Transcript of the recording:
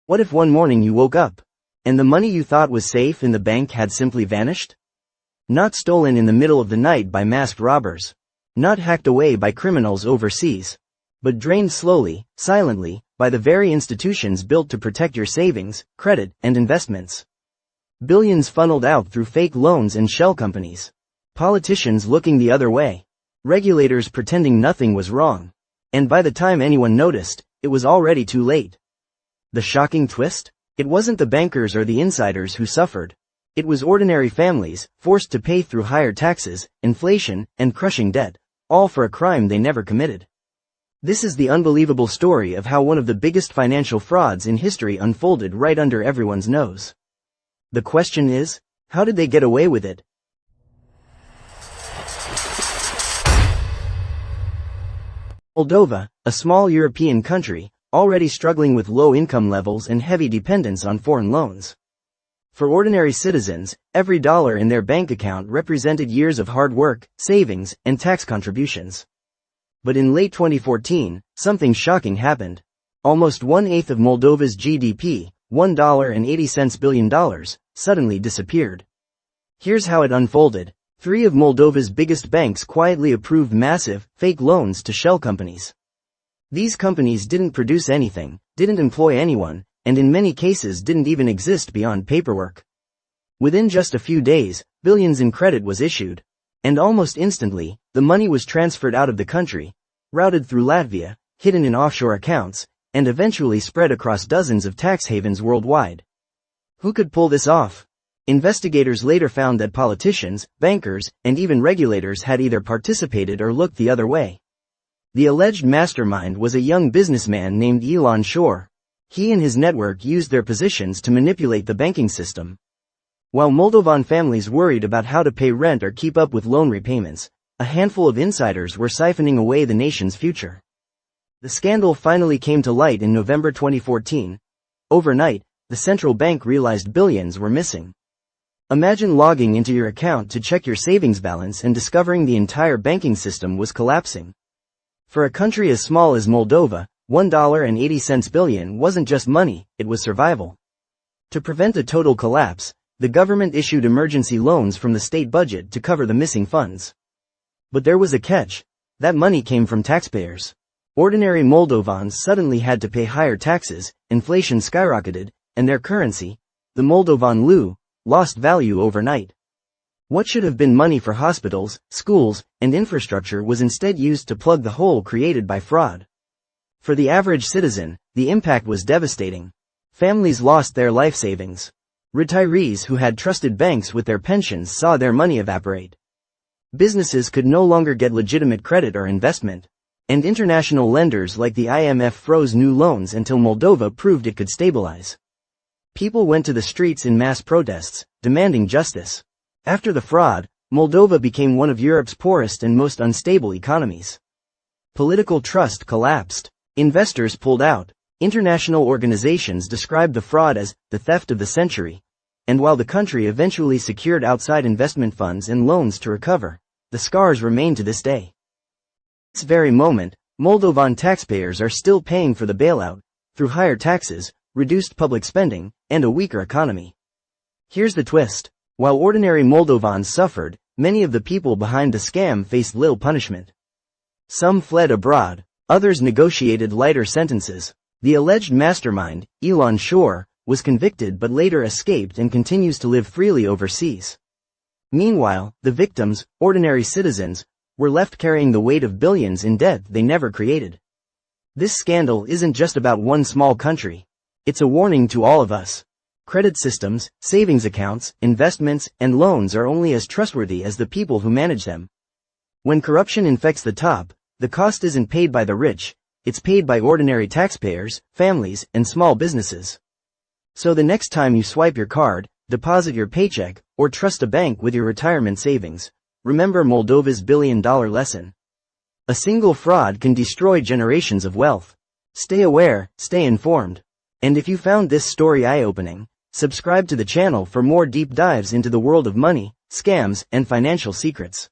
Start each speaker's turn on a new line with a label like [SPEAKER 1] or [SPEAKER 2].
[SPEAKER 1] What if one morning you woke up, and the money you thought was safe in the bank had simply vanished? Not stolen in the middle of the night by masked robbers. Not hacked away by criminals overseas. But drained slowly, silently, by the very institutions built to protect your savings, credit, and investments. Billions funneled out through fake loans and shell companies. Politicians looking the other way. Regulators pretending nothing was wrong. And by the time anyone noticed, it was already too late. The shocking twist? It wasn't the bankers or the insiders who suffered. It was ordinary families, forced to pay through higher taxes, inflation, and crushing debt, all for a crime they never committed. This is the unbelievable story of how one of the biggest financial frauds in history unfolded right under everyone's nose. The question is, how did they get away with it? Moldova, a small European country, already struggling with low income levels and heavy dependence on foreign loans. For ordinary citizens, every dollar in their bank account represented years of hard work, savings, and tax contributions. But in late 2014, something shocking happened. Almost 1/8 of Moldova's GDP, $1.80 billion, suddenly disappeared. Here's how it unfolded. 3 of Moldova's biggest banks quietly approved massive, fake loans to shell companies. These companies didn't produce anything, didn't employ anyone, and in many cases didn't even exist beyond paperwork. Within just a few days, billions in credit was issued. And almost instantly, the money was transferred out of the country, routed through Latvia, hidden in offshore accounts, and eventually spread across dozens of tax havens worldwide. Who could pull this off? Investigators later found that politicians, bankers, and even regulators had either participated or looked the other way. The alleged mastermind was a young businessman named Elon Shore. He and his network used their positions to manipulate the banking system. While Moldovan families worried about how to pay rent or keep up with loan repayments, a handful of insiders were siphoning away the nation's future. The scandal finally came to light in November 2014. Overnight, the central bank realized billions were missing. Imagine logging into your account to check your savings balance and discovering the entire banking system was collapsing. For a country as small as Moldova, $1.80 billion wasn't just money, it was survival. To prevent a total collapse, the government issued emergency loans from the state budget to cover the missing funds. But there was a catch. That money came from taxpayers. Ordinary Moldovans suddenly had to pay higher taxes, inflation skyrocketed, and their currency, the Moldovan leu, lost value overnight. What should have been money for hospitals, schools, and infrastructure was instead used to plug the hole created by fraud. For the average citizen, the impact was devastating. Families lost their life savings. Retirees who had trusted banks with their pensions saw their money evaporate. Businesses could no longer get legitimate credit or investment. And international lenders like the IMF froze new loans until Moldova proved it could stabilize. People went to the streets in mass protests, demanding justice. After the fraud, Moldova became one of Europe's poorest and most unstable economies. Political trust collapsed. Investors pulled out. International organizations described the fraud as the theft of the century. And while the country eventually secured outside investment funds and loans to recover, the scars remain to this day. At this very moment, Moldovan taxpayers are still paying for the bailout, through higher taxes, reduced public spending, and a weaker economy. Here's the twist. While ordinary Moldovans suffered, many of the people behind the scam faced little punishment. Some fled abroad, others negotiated lighter sentences. The alleged mastermind, Elon Shore, was convicted but later escaped and continues to live freely overseas. Meanwhile, the victims, ordinary citizens, were left carrying the weight of billions in debt they never created. This scandal isn't just about one small country. It's a warning to all of us. Credit systems, savings accounts, investments, and loans are only as trustworthy as the people who manage them. When corruption infects the top, the cost isn't paid by the rich, it's paid by ordinary taxpayers, families, and small businesses. So the next time you swipe your card, deposit your paycheck, or trust a bank with your retirement savings, remember Moldova's billion-dollar lesson. A single fraud can destroy generations of wealth. Stay aware, stay informed. And if you found this story eye-opening, subscribe to the channel for more deep dives into the world of money, scams, and financial secrets.